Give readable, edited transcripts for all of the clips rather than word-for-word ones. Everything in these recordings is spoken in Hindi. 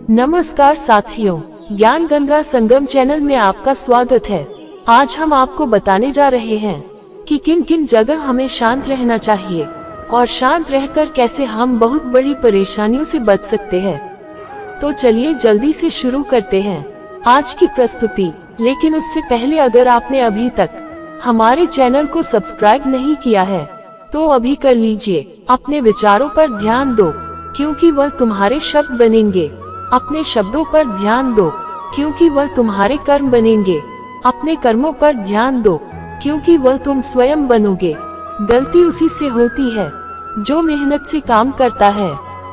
नमस्कार साथियों, ज्ञान गंगा संगम चैनल में आपका स्वागत है। आज हम आपको बताने जा रहे हैं कि किन किन जगह हमें शांत रहना चाहिए और शांत रहकर कैसे हम बहुत बड़ी परेशानियों से बच सकते हैं। तो चलिए जल्दी से शुरू करते हैं आज की प्रस्तुति। लेकिन उससे पहले अगर आपने अभी तक हमारे चैनल को सब्सक्राइब नहीं किया है तो अभी कर लीजिए। अपने विचारों पर ध्यान दो क्योंकि वह तुम्हारे शब्द बनेंगे। अपने शब्दों पर ध्यान दो क्योंकि वह तुम्हारे कर्म बनेंगे। अपने कर्मों पर ध्यान दो क्योंकि वह तुम स्वयं बनोगे। गलती उसी से होती है जो मेहनत से काम करता है।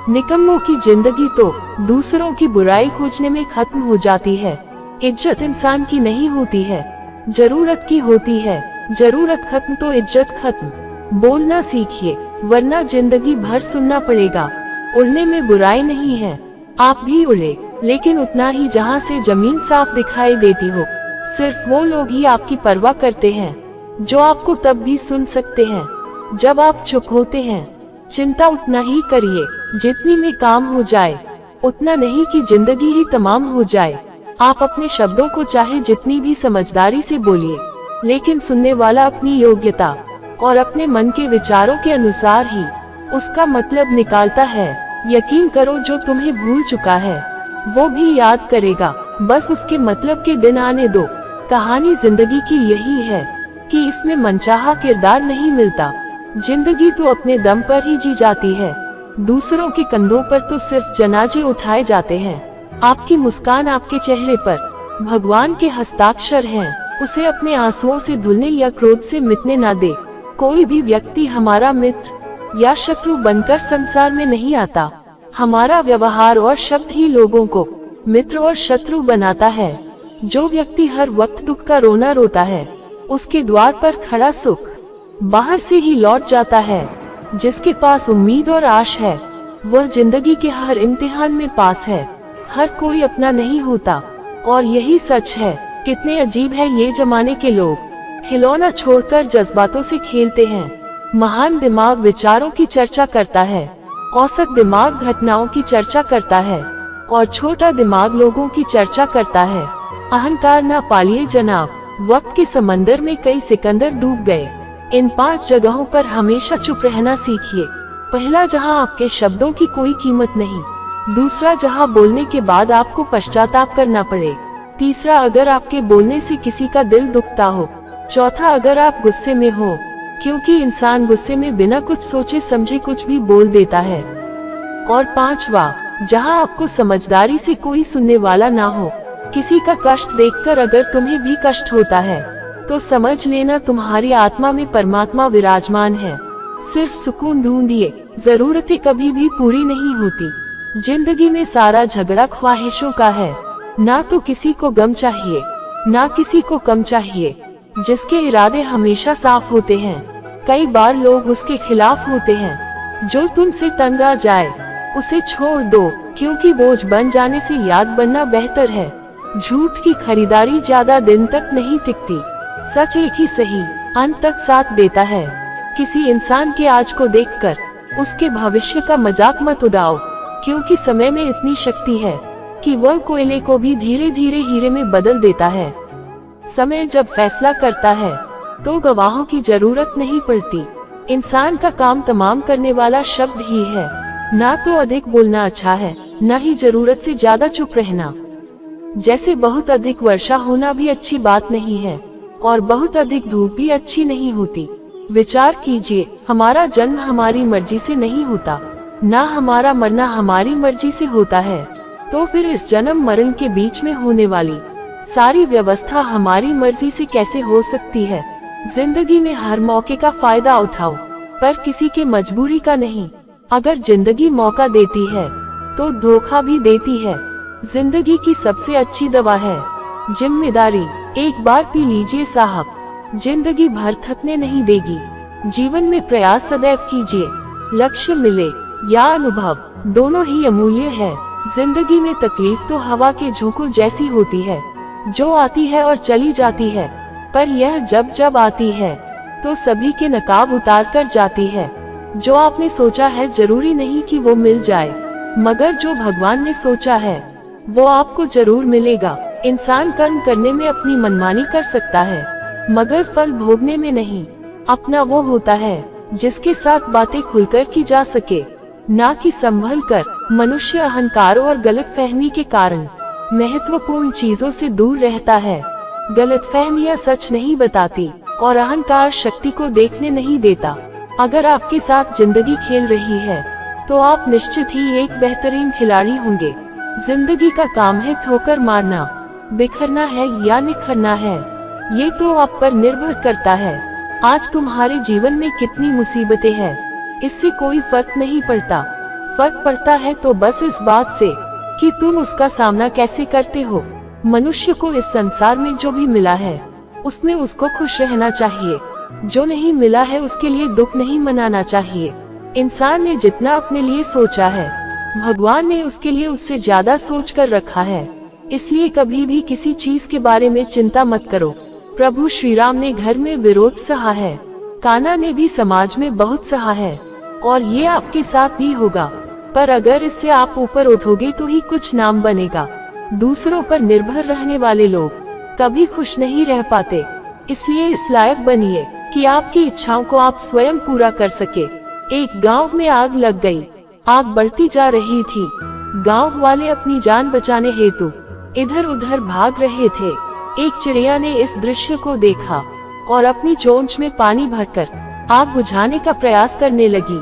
निकम्मों की जिंदगी तो दूसरों की बुराई खोजने में खत्म हो जाती है। इज्जत इंसान की नहीं होती है, जरूरत की होती है। जरूरत खत्म तो इज्जत खत्म। बोलना सीखिए वरना जिंदगी भर सुनना पड़ेगा। उड़ने में बुराई नहीं है, आप भी उड़े, लेकिन उतना ही जहाँ से जमीन साफ दिखाई देती हो। सिर्फ वो लोग ही आपकी परवाह करते हैं जो आपको तब भी सुन सकते हैं जब आप चुप होते हैं। चिंता उतना ही करिए जितनी में काम हो जाए, उतना नहीं कि जिंदगी ही तमाम हो जाए। आप अपने शब्दों को चाहे जितनी भी समझदारी से बोलिए, लेकिन सुनने वाला अपनी योग्यता और अपने मन के विचारों के अनुसार ही उसका मतलब निकालता है। यकीन करो जो तुम्हें भूल चुका है वो भी याद करेगा, बस उसके मतलब के दिन आने दो। कहानी जिंदगी की यही है कि इसमें मनचाहा किरदार नहीं मिलता। जिंदगी तो अपने दम पर ही जी जाती है। दूसरों के कंधों पर तो सिर्फ जनाजे उठाए जाते हैं। आपकी मुस्कान आपके चेहरे पर भगवान के हस्ताक्षर हैं। उसे अपने आंसुओं से धुलने या क्रोध से मिटने ना दे। कोई भी व्यक्ति हमारा मित्र या शत्रु बनकर संसार में नहीं आता। हमारा व्यवहार और शब्द ही लोगों को मित्र और शत्रु बनाता है। जो व्यक्ति हर वक्त दुख का रोना रोता है, उसके द्वार पर खड़ा सुख बाहर से ही लौट जाता है। जिसके पास उम्मीद और आश है, वह जिंदगी के हर इम्तिहान में पास है। हर कोई अपना नहीं होता और यही सच है। कितने अजीब है ये जमाने के लोग, खिलौना छोड़कर जज्बातों से खेलते हैं। महान दिमाग विचारों की चर्चा करता है, औसत दिमाग घटनाओं की चर्चा करता है और छोटा दिमाग लोगों की चर्चा करता है। अहंकार ना पालिए जनाब, वक्त के समंदर में कई सिकंदर डूब गए। इन 5 जगहों पर हमेशा चुप रहना सीखिए। पहला, जहां आपके शब्दों की कोई कीमत नहीं। दूसरा, जहां बोलने के बाद आपको पश्चाताप करना पड़े। तीसरा, अगर आपके बोलने से किसी का दिल दुखता हो। चौथा, अगर आप गुस्से में हो, क्योंकि इंसान गुस्से में बिना कुछ सोचे समझे कुछ भी बोल देता है। और 5वां, जहां आपको समझदारी से कोई सुनने वाला ना हो। किसी का कष्ट देखकर अगर तुम्हें भी कष्ट होता है तो समझ लेना तुम्हारी आत्मा में परमात्मा विराजमान है। सिर्फ सुकून ढूंढिए, जरूरतें कभी भी पूरी नहीं होती। जिंदगी में सारा झगड़ा ख्वाहिशों का है। ना तो किसी को गम चाहिए, ना किसी को कम चाहिए। जिसके इरादे हमेशा साफ होते हैं, कई बार लोग उसके खिलाफ होते हैं। जो तुमसे तंग आ जाए उसे छोड़ दो, क्योंकि बोझ बन जाने से याद बनना बेहतर है। झूठ की खरीदारी ज्यादा दिन तक नहीं टिकती। सच एक ही सही अंत तक साथ देता है। किसी इंसान के आज को देखकर उसके भविष्य का मजाक मत उड़ाओ, क्योंकि समय में इतनी शक्ति है कि वह कोयले को भी धीरे धीरे हीरे में बदल देता है। समय जब फैसला करता है तो गवाहों की जरूरत नहीं पड़ती। इंसान का काम तमाम करने वाला शब्द ही है। ना तो अधिक बोलना अच्छा है, न ही जरूरत से ज्यादा चुप रहना। जैसे बहुत अधिक वर्षा होना भी अच्छी बात नहीं है और बहुत अधिक धूप भी अच्छी नहीं होती। विचार कीजिए, हमारा जन्म हमारी मर्जी से नहीं होता, ना हमारा मरना हमारी मर्जी से होता है। तो फिर इस जन्म मरण के बीच में होने वाली सारी व्यवस्था हमारी मर्जी से कैसे हो सकती है। जिंदगी में हर मौके का फायदा उठाओ, पर किसी के मजबूरी का नहीं। अगर जिंदगी मौका देती है तो धोखा भी देती है। जिंदगी की सबसे अच्छी दवा है जिम्मेदारी। एक बार पी लीजिए साहब, जिंदगी भर थकने नहीं देगी। जीवन में प्रयास सदैव कीजिए, लक्ष्य मिले या अनुभव, दोनों ही अमूल्य है। जिंदगी में तकलीफ तो हवा के झोंकों जैसी होती है, जो आती है और चली जाती है, पर यह जब जब आती है तो सभी के नकाब उतार कर जाती है। जो आपने सोचा है जरूरी नहीं कि वो मिल जाए, मगर जो भगवान ने सोचा है वो आपको जरूर मिलेगा। इंसान कर्म करने में अपनी मनमानी कर सकता है, मगर फल भोगने में नहीं। अपना वो होता है जिसके साथ बातें खुलकर की जा सके, ना कि संभल कर। मनुष्य अहंकार और गलतफहमी के कारण महत्वपूर्ण चीजों से दूर रहता है। गलतफहमियां सच नहीं बताती और अहंकार शक्ति को देखने नहीं देता। अगर आपके साथ जिंदगी खेल रही है तो आप निश्चित ही एक बेहतरीन खिलाड़ी होंगे। जिंदगी का काम है ठोकर मारना, बिखरना है या निखरना है, ये तो आप पर निर्भर करता है। आज तुम्हारे जीवन में कितनी मुसीबतें हैं, इससे कोई फर्क नहीं पड़ता। फर्क पड़ता है तो बस इस बात से कि तुम उसका सामना कैसे करते हो। मनुष्य को इस संसार में जो भी मिला है उसमें उसको खुश रहना चाहिए। जो नहीं मिला है उसके लिए दुख नहीं मनाना चाहिए। इंसान ने जितना अपने लिए सोचा है, भगवान ने उसके लिए उससे ज्यादा सोच कर रखा है। इसलिए कभी भी किसी चीज के बारे में चिंता मत करो। प्रभु श्री राम ने घर में विरोध सहा है, कान्हा ने भी समाज में बहुत सहा है, और ये आपके साथ भी होगा। पर अगर इससे आप ऊपर उठोगे तो ही कुछ नाम बनेगा। दूसरों पर निर्भर रहने वाले लोग कभी खुश नहीं रह पाते। इसलिए इस लायक बनिए कि आपकी इच्छाओं को आप स्वयं पूरा कर सके। एक गांव में आग लग गई। आग बढ़ती जा रही थी। गांव वाले अपनी जान बचाने हेतु इधर उधर भाग रहे थे। एक चिड़िया ने इस दृश्य को देखा और अपनी चोंच में पानी भरकर आग बुझाने का प्रयास करने लगी।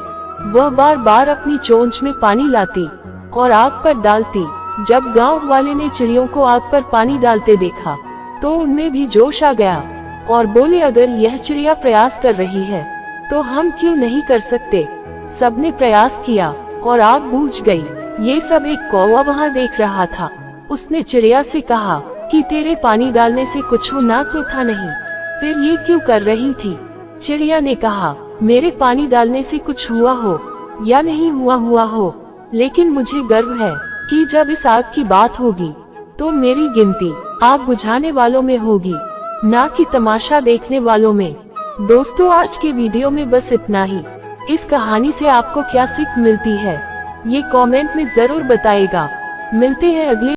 वह बार बार अपनी चोंच में पानी लाती और आग पर डालती। जब गांव वाले ने चिड़ियों को आग पर पानी डालते देखा तो उनमें भी जोश आ गया और बोले, अगर यह चिड़िया प्रयास कर रही है तो हम क्यों नहीं कर सकते। सबने प्रयास किया और आग बुझ गई। ये सब एक कौवा वहाँ देख रहा था। उसने चिड़िया से कहा कि तेरे पानी डालने से कुछ होना तो था नहीं, फिर ये क्यों कर रही थी। चिड़िया ने कहा, मेरे पानी डालने से कुछ हुआ हो या नहीं हुआ हो, लेकिन मुझे गर्व है कि जब इस आग की बात होगी तो मेरी गिनती आग बुझाने वालों में होगी, ना कि तमाशा देखने वालों में। दोस्तों, आज के वीडियो में बस इतना ही। इस कहानी से आपको क्या सीख मिलती है ये कमेंट में जरूर बताइएगा। मिलते हैं अगले